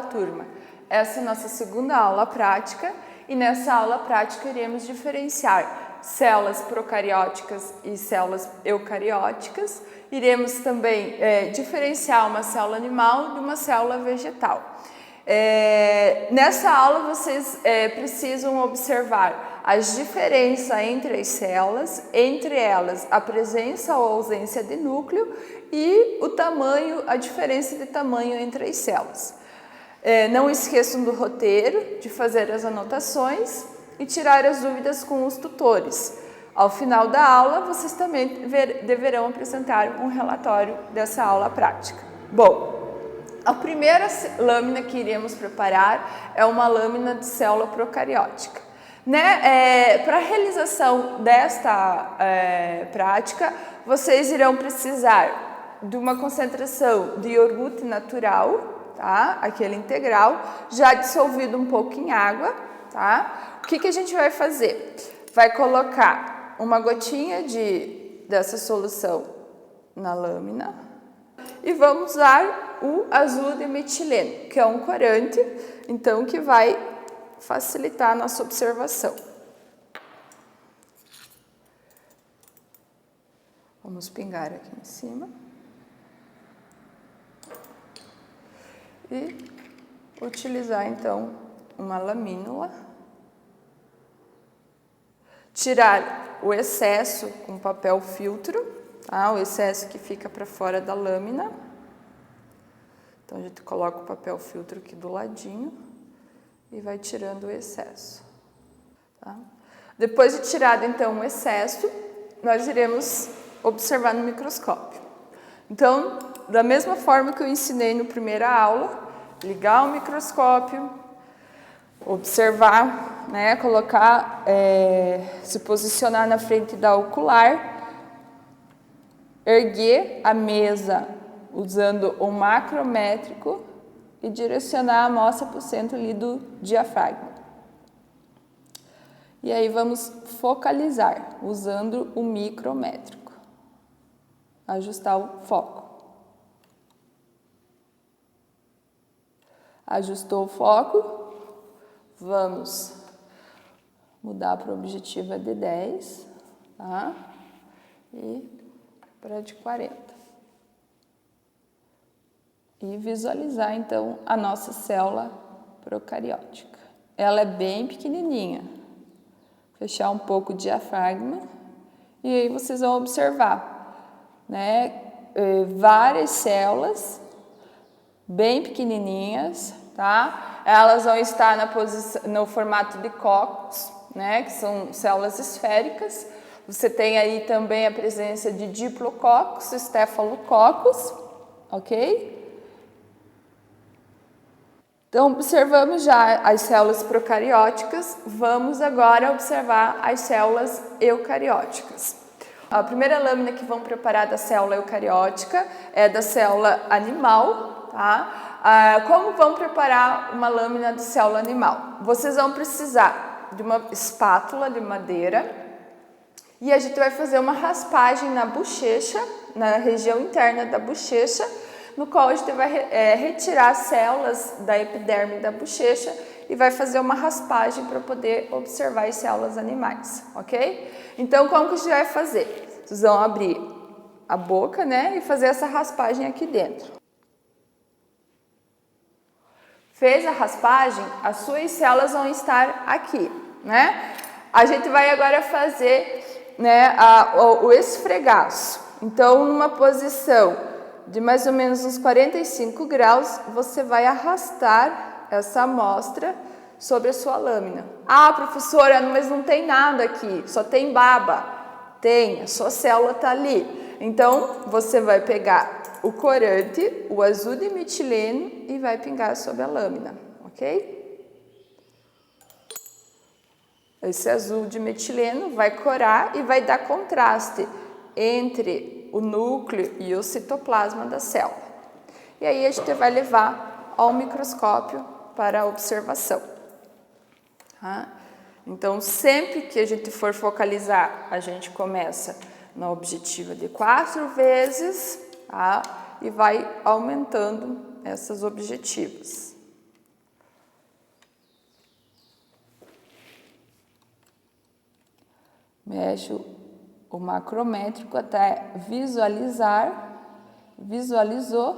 turma! Essa é a nossa segunda aula prática e nessa aula prática iremos diferenciar células procarióticas e células eucarióticas. Iremos também diferenciar uma célula animal de uma célula vegetal. Nessa aula vocês precisam observar as diferenças entre as células, entre elas a presença ou ausência de núcleo e o tamanho, a diferença de tamanho entre as células. Não esqueçam do roteiro, de fazer as anotações e tirar as dúvidas com os tutores. Ao final da aula, vocês também deverão apresentar um relatório dessa aula prática. Bom, a primeira lâmina que iremos preparar é uma lâmina de célula procariótica. Para a realização desta prática, vocês irão precisar de uma concentração de iogurte natural, tá? Aquele integral, já dissolvido um pouco em água, tá? O que a gente vai fazer? Vai colocar uma gotinha dessa solução na lâmina e vamos usar o azul de metileno, que é um corante, então que vai facilitar a nossa observação. Vamos pingar aqui em cima. E utilizar então uma lamínula. Tirar o excesso com papel filtro, tá? O excesso que fica para fora da lâmina. Então a gente coloca o papel filtro aqui do ladinho e vai tirando o excesso. Tá? Depois de tirado então o excesso, nós iremos observar no microscópio. Então, da mesma forma que eu ensinei na primeira aula, ligar o microscópio, observar, colocar, se posicionar na frente da ocular, erguer a mesa usando o macrométrico e direcionar a amostra para o centro ali do diafragma. E aí vamos focalizar usando o micrométrico. Ajustar o foco. Ajustou o foco, vamos mudar para o objetivo de 10, tá? E para de 40. E visualizar então a nossa célula procariótica. Ela é bem pequenininha. Fechar um pouco o diafragma e aí vocês vão observar, várias células bem pequenininhas, tá? Elas vão estar no formato de cocos, que são células esféricas. Você tem aí também a presença de diplococos, estafilococos, ok? Então, observamos já as células procarióticas, vamos agora observar as células eucarióticas. A primeira lâmina que vamos preparar da célula eucariótica é da célula animal, tá? Como vamos preparar uma lâmina de célula animal? Vocês vão precisar de uma espátula de madeira e a gente vai fazer uma raspagem na bochecha, na região interna da bochecha, no qual a gente vai retirar as células da epiderme da bochecha e vai fazer uma raspagem para poder observar as células animais, ok? Então, como que a gente vai fazer? Vocês vão abrir a boca, e fazer essa raspagem aqui dentro. Fez a raspagem, as suas células vão estar aqui, A gente vai agora fazer, o esfregaço. Então, numa posição de mais ou menos uns 45 graus, você vai arrastar essa amostra sobre a sua lâmina. Ah, professora, mas não tem nada aqui, só tem baba. Tem, a sua célula está ali. Então, você vai pegar o corante, o azul de metileno e vai pingar sobre a lâmina, ok? Esse azul de metileno vai corar e vai dar contraste entre o núcleo e o citoplasma da célula. E aí a gente vai levar ao microscópio para a observação. Tá? Então, sempre que a gente for focalizar, a gente começa na objetiva de 4 vezes, tá? E vai aumentando essas objetivas. Mexe o macrométrico até visualizar, visualizou,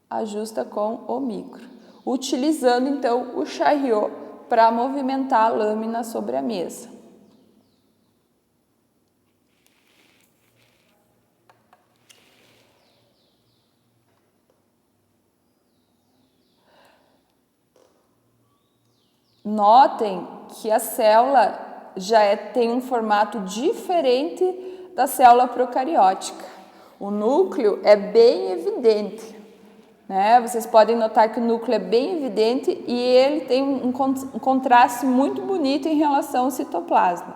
ajusta com o micro, utilizando então o chariot para movimentar a lâmina sobre a mesa. Notem que a célula já tem um formato diferente da célula procariótica. O núcleo é bem evidente, né? Vocês podem notar que o núcleo é bem evidente e ele tem um contraste muito bonito em relação ao citoplasma.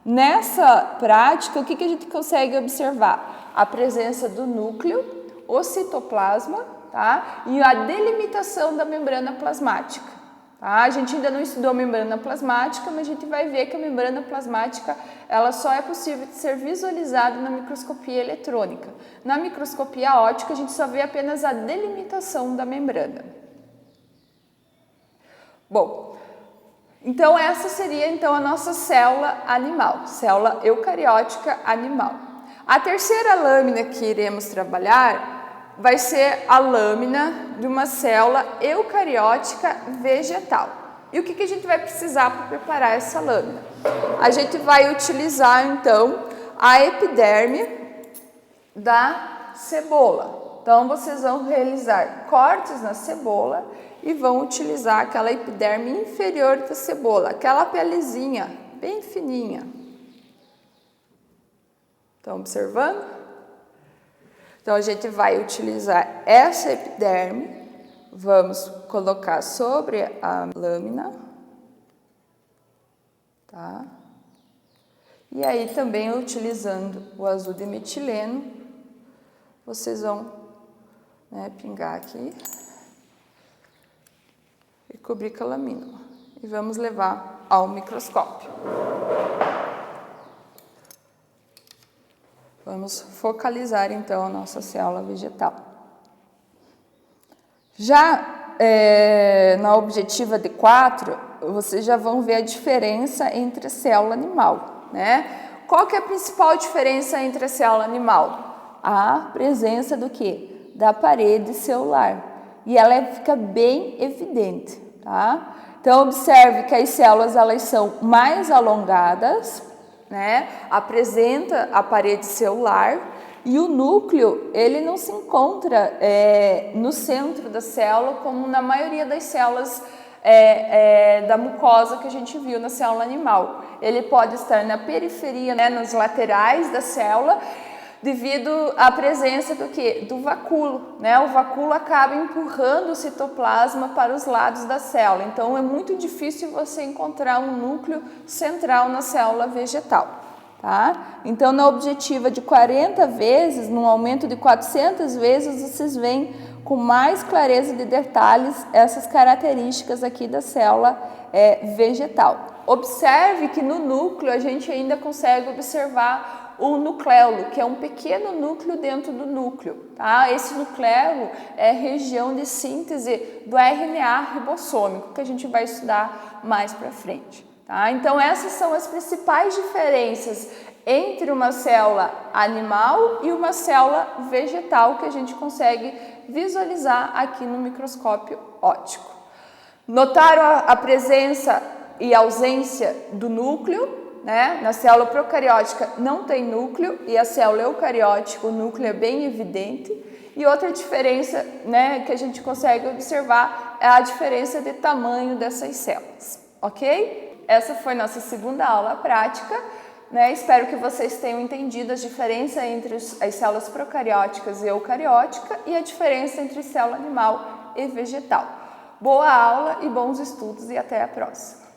Nessa prática, o que a gente consegue observar? A presença do núcleo, o citoplasma, tá? E a delimitação da membrana plasmática. Tá? A gente ainda não estudou a membrana plasmática, mas a gente vai ver que a membrana plasmática ela só é possível de ser visualizada na microscopia eletrônica. Na microscopia óptica, a gente só vê apenas a delimitação da membrana. Bom, então essa seria então a nossa célula animal, célula eucariótica animal. A terceira lâmina que iremos trabalhar vai ser a lâmina de uma célula eucariótica vegetal. E o que a gente vai precisar para preparar essa lâmina? A gente vai utilizar então a epiderme da cebola. Então vocês vão realizar cortes na cebola e vão utilizar aquela epiderme inferior da cebola, aquela pelezinha bem fininha. Estão observando? Então, a gente vai utilizar essa epiderme, vamos colocar sobre a lâmina, tá? E aí também utilizando o azul de metileno, vocês vão pingar aqui e cobrir com a lamina. E vamos levar ao microscópio. Vamos focalizar então a nossa célula vegetal. Já na objetiva D4, vocês já vão ver a diferença entre a célula animal, né? Qual que é a principal diferença entre a célula animal? A presença do quê? Da parede celular. E ela fica bem evidente, tá? Então, observe que as células elas são mais alongadas, né? Apresenta a parede celular e o núcleo ele não se encontra no centro da célula como na maioria das células da mucosa que a gente viu na célula animal. Ele pode estar na periferia, né, nas laterais da célula, devido à presença do quê? Do vacúolo, né? O vacúolo acaba empurrando o citoplasma para os lados da célula, então é muito difícil você encontrar um núcleo central na célula vegetal, tá? Então, na objetiva de 40 vezes, num aumento de 400 vezes, vocês veem com mais clareza de detalhes essas características aqui da célula vegetal. Observe que no núcleo a gente ainda consegue observar o nucleolo, que é um pequeno núcleo dentro do núcleo, tá? Esse nucleolo é a região de síntese do RNA ribossômico, que a gente vai estudar mais para frente, tá? Então, essas são as principais diferenças entre uma célula animal e uma célula vegetal que a gente consegue visualizar aqui no microscópio óptico. Notaram a presença e ausência do núcleo? Né? Na célula procariótica não tem núcleo e a célula eucariótica o núcleo é bem evidente. E outra diferença, né, que a gente consegue observar é a diferença de tamanho dessas células, ok? Essa foi nossa segunda aula prática, né? Espero que vocês tenham entendido a diferença entre as células procarióticas e eucarióticas e a diferença entre célula animal e vegetal. Boa aula e bons estudos e até a próxima!